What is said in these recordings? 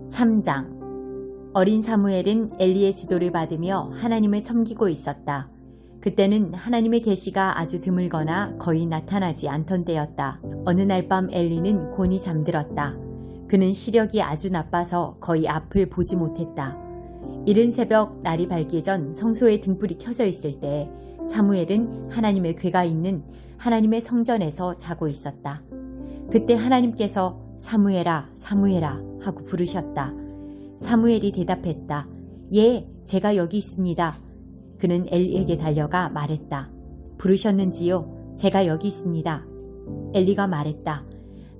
3장. 어린 사무엘은 엘리의 지도를 받으며 하나님을 섬기고 있었다. 그때는 하나님의 계시가 아주 드물거나 거의 나타나지 않던 때였다. 어느 날 밤 엘리는 곤히 잠들었다. 그는 시력이 아주 나빠서 거의 앞을 보지 못했다. 이른 새벽 날이 밝기 전 성소에 등불이 켜져 있을 때 사무엘은 하나님의 궤가 있는 하나님의 성전에서 자고 있었다. 그때 하나님께서 사무엘아, 사무엘아 하고 부르셨다. 사무엘이 대답했다. 예, 제가 여기 있습니다. 그는 엘리에게 달려가 말했다. 부르셨는지요? 제가 여기 있습니다. 엘리가 말했다.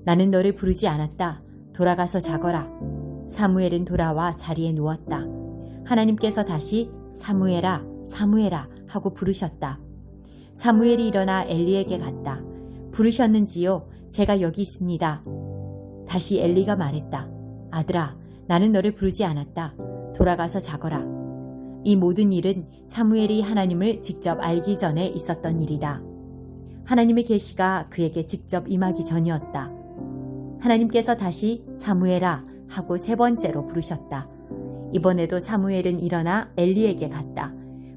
나는 너를 부르지 않았다. 돌아가서 자거라. 사무엘은 돌아와 자리에 누웠다. 하나님께서 다시 사무엘아, 사무엘아 하고 부르셨다. 사무엘이 일어나 엘리에게 갔다. 부르셨는지요? 제가 여기 있습니다. 다시 엘리가 말했다. 아들아, 나는 너를 부르지 않았다. 돌아가서 자거라. 이 모든 일은 사무엘이 하나님을 직접 알기 전에 있었던 일이다. 하나님의 계시가 그에게 직접 임하기 전이었다. 하나님께서 다시 사무엘아 하고 세 번째로 부르셨다. 이번에도 사무엘은 일어나 엘리에게 갔다.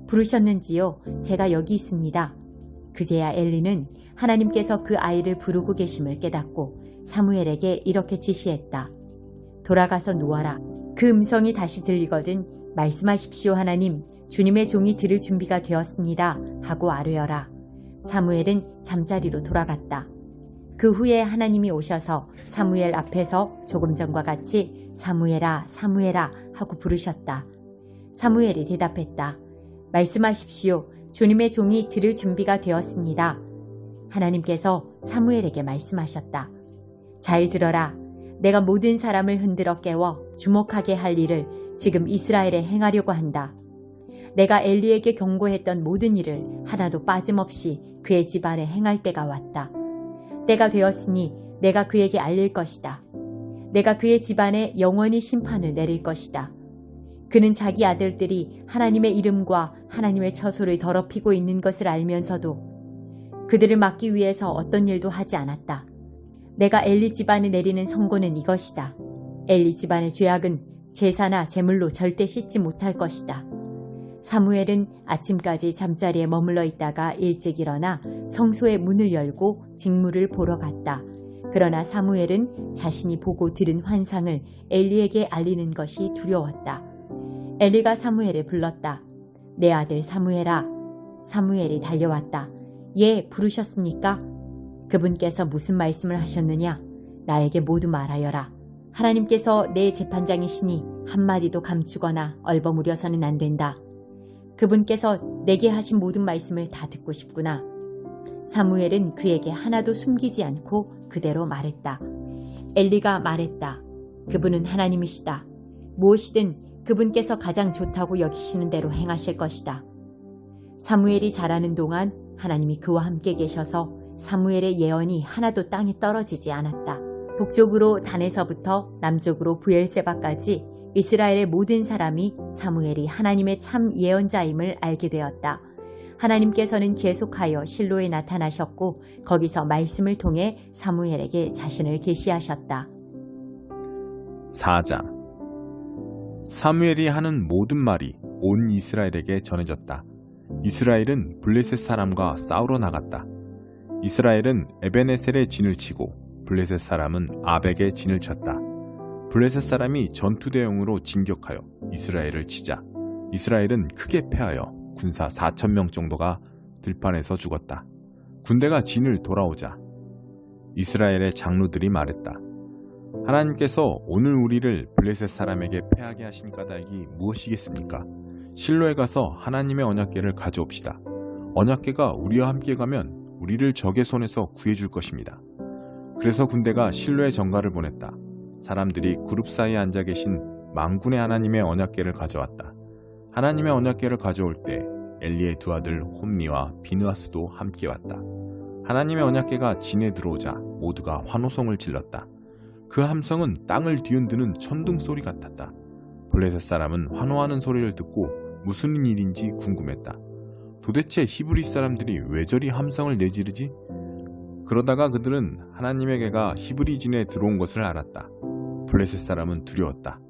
부르셨는지요? 제가 여기 있습니다. 그제야 엘리는 하나님께서 그 아이를 부르고 계심을 깨닫고 사무엘에게 이렇게 지시했다. 돌아가서 누워라. 그 음성이 다시 들리거든 말씀하십시오 하나님, 주님의 종이 들을 준비가 되었습니다 하고 아뢰어라. 사무엘은 잠자리로 돌아갔다. 그 후에 하나님이 오셔서 사무엘 앞에서 조금 전과 같이 사무엘아, 사무엘아 하고 부르셨다. 사무엘이 대답했다. 말씀하십시오. 주님의 종이 들을 준비가 되었습니다. 하나님께서 사무엘에게 말씀하셨다. 잘 들어라. 내가 모든 사람을 흔들어 깨워 주목하게 할 일을 지금 이스라엘에 행하려고 한다. 내가 엘리에게 경고했던 모든 일을 하나도 빠짐없이 그의 집안에 행할 때가 왔다. 때가 되었으니 내가 그에게 알릴 것이다. 내가 그의 집안에 영원히 심판을 내릴 것이다. 그는 자기 아들들이 하나님의 이름과 하나님의 처소를 더럽히고 있는 것을 알면서도 그들을 막기 위해서 어떤 일도 하지 않았다. 내가 엘리 집안에 내리는 선고는 이것이다. 엘리 집안의 죄악은 제사나 제물로 절대 씻지 못할 것이다. 사무엘은 아침까지 잠자리에 머물러 있다가 일찍 일어나 성소의 문을 열고 직무를 보러 갔다. 그러나 사무엘은 자신이 보고 들은 환상을 엘리에게 알리는 것이 두려웠다. 엘리가 사무엘을 불렀다. 내 아들 사무엘아. 사무엘이 달려왔다. 예, 부르셨습니까? 그분께서 무슨 말씀을 하셨느냐? 나에게 모두 말하여라. 하나님께서 내 재판장이시니 한마디도 감추거나 얼버무려서는 안 된다. 그분께서 내게 하신 모든 말씀을 다 듣고 싶구나. 사무엘은 그에게 하나도 숨기지 않고 그대로 말했다. 엘리가 말했다. 그분은 하나님이시다. 무엇이든 그분께서 가장 좋다고 여기시는 대로 행하실 것이다. 사무엘이 자라는 동안 하나님이 그와 함께 계셔서 사무엘의 예언이 하나도 땅에 떨어지지 않았다. 북쪽으로 단에서부터 남쪽으로 브엘세바까지 이스라엘의 모든 사람이 사무엘이 하나님의 참 예언자임을 알게 되었다. 하나님께서는 계속하여 실로에 나타나셨고 거기서 말씀을 통해 사무엘에게 자신을 계시하셨다. 4장. 사무엘이 하는 모든 말이 온 이스라엘에게 전해졌다. 이스라엘은 블레셋 사람과 싸우러 나갔다. 이스라엘은 에베네셀에 진을 치고 블레셋 사람은 아벡에 진을 쳤다. 블레셋 사람이 전투대용으로 진격하여 이스라엘을 치자 이스라엘은 크게 패하여 군사 4,000명 정도가 들판에서 죽었다. 군대가 진을 돌아오자 이스라엘의 장로들이 말했다. 하나님께서 오늘 우리를 블레셋 사람에게 패하게 하신 까닭이 무엇이겠습니까? 실로에 가서 하나님의 언약궤를 가져옵시다. 언약궤가 우리와 함께 가면 우리를 적의 손에서 구해줄 것입니다. 그래서 군대가 실로에 전가를 보냈다. 사람들이 그룹 사이에 앉아 계신 만군의 하나님의 언약궤를 가져왔다. 하나님의 언약궤를 가져올 때 엘리의 두 아들 홈니와 비느하스도 함께 왔다. 하나님의 언약궤가 진에 들어오자 모두가 환호성을 질렀다. 그 함성은 땅을 뒤흔드는 천둥 소리 같았다. 블레셋 사람은 환호하는 소리를 듣고 무슨 일인지 궁금했다. 도대체 히브리 사람들이 왜 저리 함성을 내지르지? 그러다가 그들은 하나님의 궤가 히브리 진에 들어온 것을 알았다. 블레셋 사람은 두려웠다.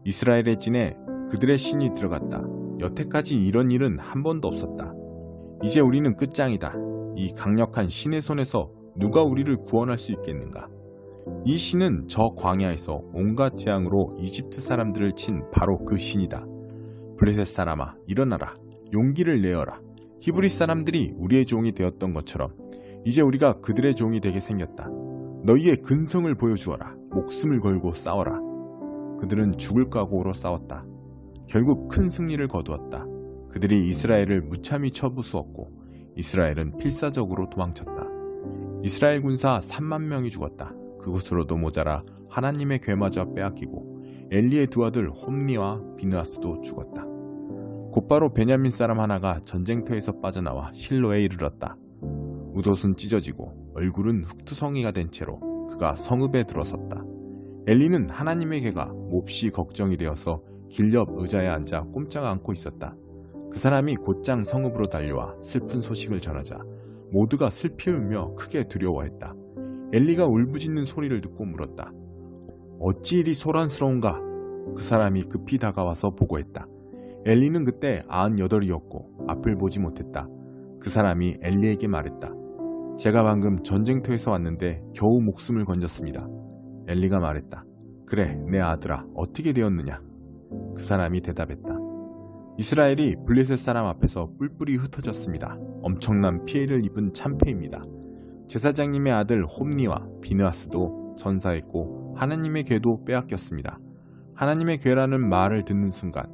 이스라엘의 진에 그들의 신이 들어갔다. 여태까지 이런 일은 한 번도 없었다. 이제 우리는 끝장이다. 이 강력한 신의 손에서 누가 우리를 구원할 수 있겠는가? 이 신은 저 광야에서 온갖 재앙으로 이집트 사람들을 친 바로 그 신이다. 블레셋 사람아, 일어나라. 용기를 내어라. 히브리 사람들이 우리의 종이 되었던 것처럼 이제 우리가 그들의 종이 되게 생겼다. 너희의 근성을 보여주어라. 목숨을 걸고 싸워라. 그들은 죽을 각오로 싸웠다. 결국 큰 승리를 거두었다. 그들이 이스라엘을 무참히 쳐부수었고 이스라엘은 필사적으로 도망쳤다. 이스라엘 군사 3만 명이 죽었다. 그것으로도 모자라 하나님의 괴마저 빼앗기고 엘리의 두 아들 홈니와 비느하스도 죽었다. 곧바로 베냐민 사람 하나가 전쟁터에서 빠져나와 실로에 이르렀다. 웃옷은 찢어지고 얼굴은 흙투성이가 된 채로 그가 성읍에 들어섰다. 엘리는 하나님의 괴가 몹시 걱정이 되어서 길 옆 의자에 앉아 꼼짝 않고 있었다. 그 사람이 곧장 성읍으로 달려와 슬픈 소식을 전하자 모두가 슬피 울며 크게 두려워했다. 엘리가 울부짖는 소리를 듣고 물었다. 어찌 이리 소란스러운가? 그 사람이 급히 다가와서 보고했다. 엘리는 그때 98이었고 앞을 보지 못했다. 그 사람이 엘리에게 말했다. 제가 방금 전쟁터에서 왔는데 겨우 목숨을 건졌습니다. 엘리가 말했다. 그래, 내 아들아, 어떻게 되었느냐? 그 사람이 대답했다. 이스라엘이 블레셋 사람 앞에서 뿔뿔이 흩어졌습니다. 엄청난 피해를 입은 참패입니다. 제사장님의 아들 홈니와 비느하스도 전사했고 하나님의 괴도 빼앗겼습니다. 하나님의 괴라는 말을 듣는 순간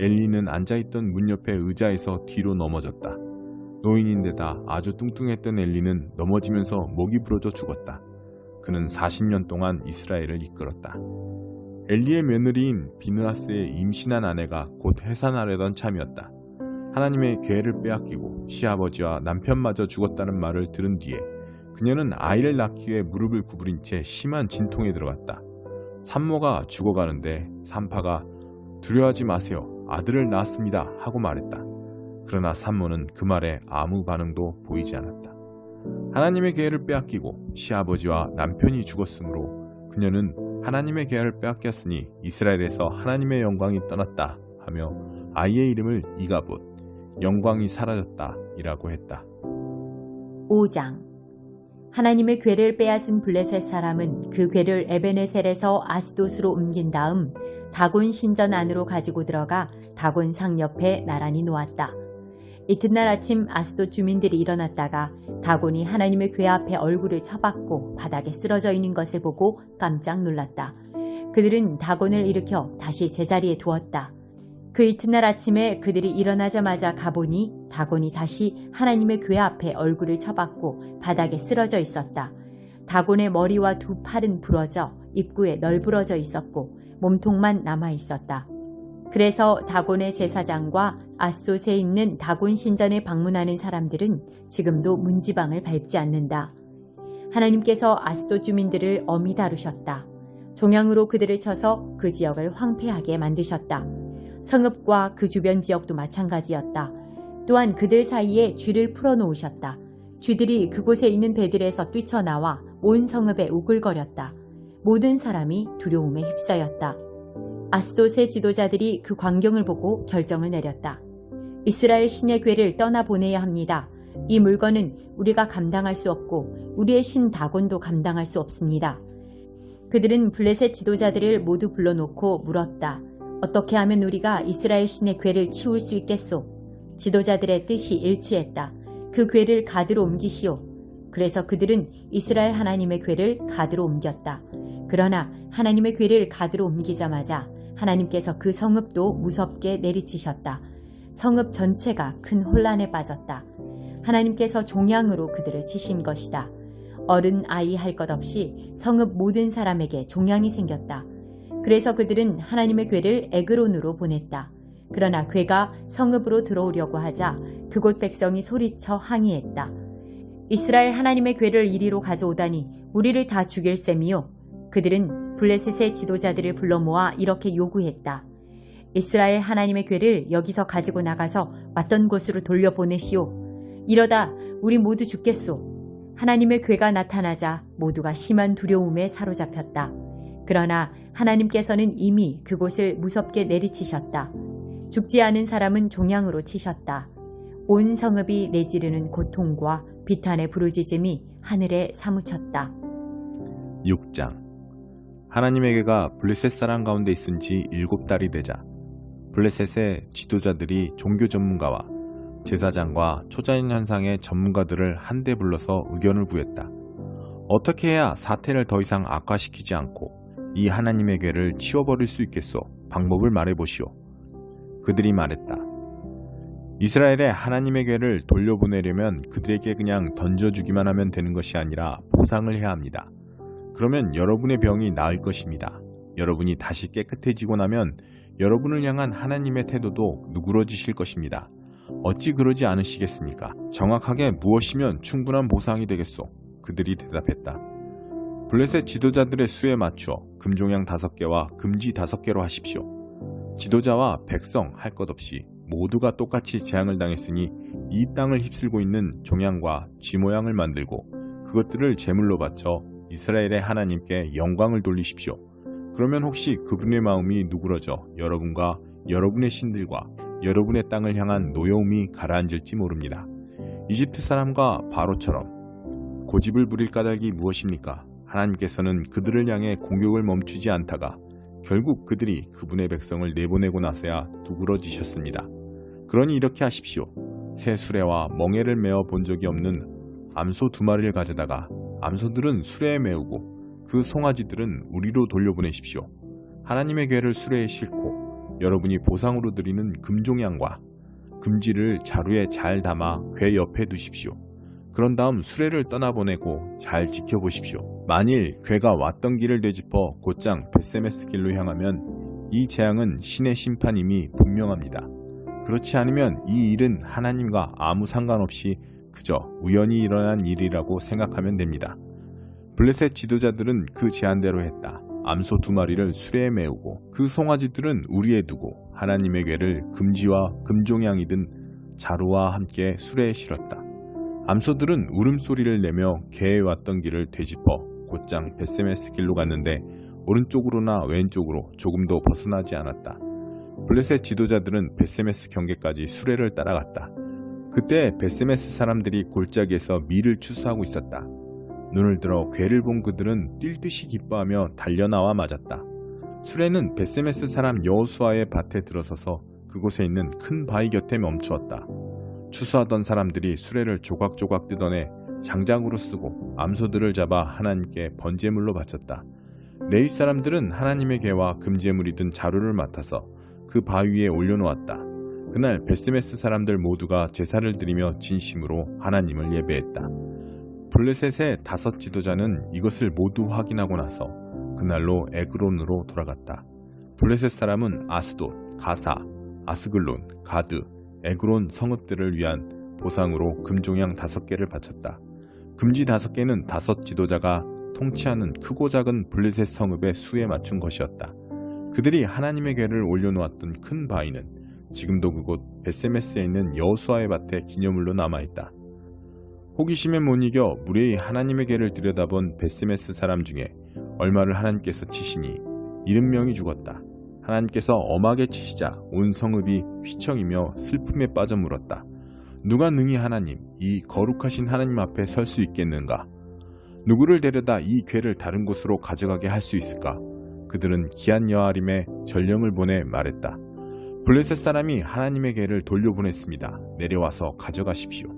엘리는 앉아있던 문 옆에 의자에서 뒤로 넘어졌다. 노인인데다 아주 뚱뚱했던 엘리는 넘어지면서 목이 부러져 죽었다. 그는 40년 동안 이스라엘을 이끌었다. 엘리의 며느리인 비느하스의 임신한 아내가 곧 해산하려던 참이었다. 하나님의 괴를 빼앗기고 시아버지와 남편마저 죽었다는 말을 들은 뒤에 그녀는 아이를 낳기 위해 무릎을 구부린 채 심한 진통에 들어갔다. 산모가 죽어가는데 산파가 두려워하지 마세요. 아들을 낳았습니다. 하고 말했다. 그러나 산모는 그 말에 아무 반응도 보이지 않았다. 하나님의 계획을 빼앗기고 시아버지와 남편이 죽었으므로 그녀는 하나님의 계획을 빼앗겼으니 이스라엘에서 하나님의 영광이 떠났다 하며 아이의 이름을 이가봇, 영광이 사라졌다 이라고 했다. 5장. 하나님의 궤를 빼앗은 블레셋 사람은 그 궤를 에베네셀에서 아스돗으로 옮긴 다음 다곤 신전 안으로 가지고 들어가 다곤 상 옆에 나란히 놓았다. 이튿날 아침 아스돗 주민들이 일어났다가 다곤이 하나님의 궤 앞에 얼굴을 쳐박고 바닥에 쓰러져 있는 것을 보고 깜짝 놀랐다. 그들은 다곤을 일으켜 다시 제자리에 두었다. 그 이튿날 아침에 그들이 일어나자마자 가보니 다곤이 다시 하나님의 궤 앞에 얼굴을 쳐박고 바닥에 쓰러져 있었다. 다곤의 머리와 두 팔은 부러져 입구에 널브러져 있었고 몸통만 남아 있었다. 그래서 다곤의 제사장과 아스돗에 있는 다곤 신전에 방문하는 사람들은 지금도 문지방을 밟지 않는다. 하나님께서 아스돗 주민들을 엄히 다루셨다. 종양으로 그들을 쳐서 그 지역을 황폐하게 만드셨다. 성읍과 그 주변 지역도 마찬가지였다. 또한 그들 사이에 쥐를 풀어놓으셨다. 쥐들이 그곳에 있는 배들에서 뛰쳐나와 온 성읍에 우글거렸다. 모든 사람이 두려움에 휩싸였다. 아스돗의 지도자들이 그 광경을 보고 결정을 내렸다. 이스라엘 신의 궤를 떠나보내야 합니다. 이 물건은 우리가 감당할 수 없고 우리의 신 다곤도 감당할 수 없습니다. 그들은 블레셋 지도자들을 모두 불러놓고 물었다. 어떻게 하면 우리가 이스라엘 신의 궤를 치울 수 있겠소? 지도자들의 뜻이 일치했다. 그 궤를 가드로 옮기시오. 그래서 그들은 이스라엘 하나님의 궤를 가드로 옮겼다. 그러나 하나님의 궤를 가드로 옮기자마자 하나님께서 그 성읍도 무섭게 내리치셨다. 성읍 전체가 큰 혼란에 빠졌다. 하나님께서 종양으로 그들을 치신 것이다. 어른 아이 할 것 없이 성읍 모든 사람에게 종양이 생겼다. 그래서 그들은 하나님의 궤를 에그론으로 보냈다. 그러나 궤가 성읍으로 들어오려고 하자 그곳 백성이 소리쳐 항의했다. 이스라엘 하나님의 궤를 이리로 가져오다니 우리를 다 죽일 셈이요. 그들은 블레셋의 지도자들을 불러 모아 이렇게 요구했다. 이스라엘 하나님의 궤를 여기서 가지고 나가서 왔던 곳으로 돌려보내시오. 이러다 우리 모두 죽겠소. 하나님의 궤가 나타나자 모두가 심한 두려움에 사로잡혔다. 그러나 하나님께서는 이미 그곳을 무섭게 내리치셨다. 죽지 않은 사람은 종양으로 치셨다. 온 성읍이 내지르는 고통과 비탄의 부르짖음이 하늘에 사무쳤다. 6장. 하나님의 괴가 블레셋 사람 가운데 있은 지 7달이 되자 블레셋의 지도자들이 종교 전문가와 제사장과 초자연 현상의 전문가들을 한데 불러서 의견을 구했다. 어떻게 해야 사태를 더 이상 악화시키지 않고 이 하나님의 괴를 치워버릴 수 있겠소? 방법을 말해보시오. 그들이 말했다. 이스라엘의 하나님의 괴를 돌려보내려면 그들에게 그냥 던져주기만 하면 되는 것이 아니라 보상을 해야 합니다. 그러면 여러분의 병이 나을 것입니다. 여러분이 다시 깨끗해지고 나면 여러분을 향한 하나님의 태도도 누그러지실 것입니다. 어찌 그러지 않으시겠습니까? 정확하게 무엇이면 충분한 보상이 되겠소? 그들이 대답했다. 블레셋 지도자들의 수에 맞추어 금종양 5개와 금지 5개로 하십시오. 지도자와 백성 할 것 없이 모두가 똑같이 재앙을 당했으니 이 땅을 휩쓸고 있는 종양과 쥐 모양을 만들고 그것들을 제물로 바쳐 이스라엘의 하나님께 영광을 돌리십시오. 그러면 혹시 그분의 마음이 누그러져 여러분과 여러분의 신들과 여러분의 땅을 향한 노여움이 가라앉을지 모릅니다. 이집트 사람과 바로처럼 고집을 부릴 까닭이 무엇입니까? 하나님께서는 그들을 향해 공격을 멈추지 않다가 결국 그들이 그분의 백성을 내보내고 나서야 누그러지셨습니다. 그러니 이렇게 하십시오. 새 수레와 멍에를 메어 본 적이 없는 암소 2마리를 가져다가 암소들은 수레에 메우고 그 송아지들은 우리로 돌려보내십시오. 하나님의 괴를 수레에 싣고 여러분이 보상으로 드리는 금종양과 금지를 자루에 잘 담아 괴 옆에 두십시오. 그런 다음 수레를 떠나보내고 잘 지켜보십시오. 만일 괴가 왔던 길을 되짚어 곧장 벳세메스 길로 향하면 이 재앙은 신의 심판임이 분명합니다. 그렇지 않으면 이 일은 하나님과 아무 상관없이 그저 우연히 일어난 일이라고 생각하면 됩니다. 블레셋 지도자들은 그 제안대로 했다. 암소 2마리를 수레에 메우고 그 송아지들은 우리에 두고 하나님의 괴를 금지와 금종양이든 자루와 함께 수레에 실었다. 암소들은 울음소리를 내며 개에 왔던 길을 되짚어 곧장 벳세메스 길로 갔는데 오른쪽으로나 왼쪽으로 조금도 벗어나지 않았다. 블레셋 지도자들은 벳세메스 경계까지 수레를 따라갔다. 그때 벳세메스 사람들이 골짜기에서 밀을 추수하고 있었다. 눈을 들어 괴를 본 그들은 뛸 듯이 기뻐하며 달려나와 맞았다. 수레는 벳세메스 사람 여호수아의 밭에 들어서서 그곳에 있는 큰 바위 곁에 멈추었다. 추수하던 사람들이 수레를 조각조각 뜯어내 장작으로 쓰고 암소들을 잡아 하나님께 번제물로 바쳤다. 레위 사람들은 하나님의 괴와 금제물이 든 자루를 맡아서 그 바위 위에 올려놓았다. 그날 벳세메스 사람들 모두가 제사를 드리며 진심으로 하나님을 예배했다. 블레셋의 5 지도자는 이것을 모두 확인하고 나서 그날로 에그론으로 돌아갔다. 블레셋 사람은 아스돗, 가사, 아스글론, 가드, 에그론 성읍들을 위한 보상으로 금종양 5개를 바쳤다. 금지 5개는 5 지도자가 통치하는 크고 작은 블레셋 성읍의 수에 맞춘 것이었다. 그들이 하나님의 괴를 올려놓았던 큰 바위는 지금도 그곳 벳세메스에 있는 여호수아의 밭에 기념물로 남아있다. 호기심에 못 이겨 무례히 하나님의 괴를 들여다본 벳세메스 사람 중에 얼마를 하나님께서 치시니 70명이 죽었다. 하나님께서 엄하게 치시자 온 성읍이 휘청이며 슬픔에 빠져 물었다. 누가 능히 하나님, 이 거룩하신 하나님 앞에 설 수 있겠는가? 누구를 데려다 이 괴를 다른 곳으로 가져가게 할 수 있을까? 그들은 기한 여아림에 전령을 보내 말했다. 블레셋 사람이 하나님의 괴를 돌려보냈습니다. 내려와서 가져가십시오.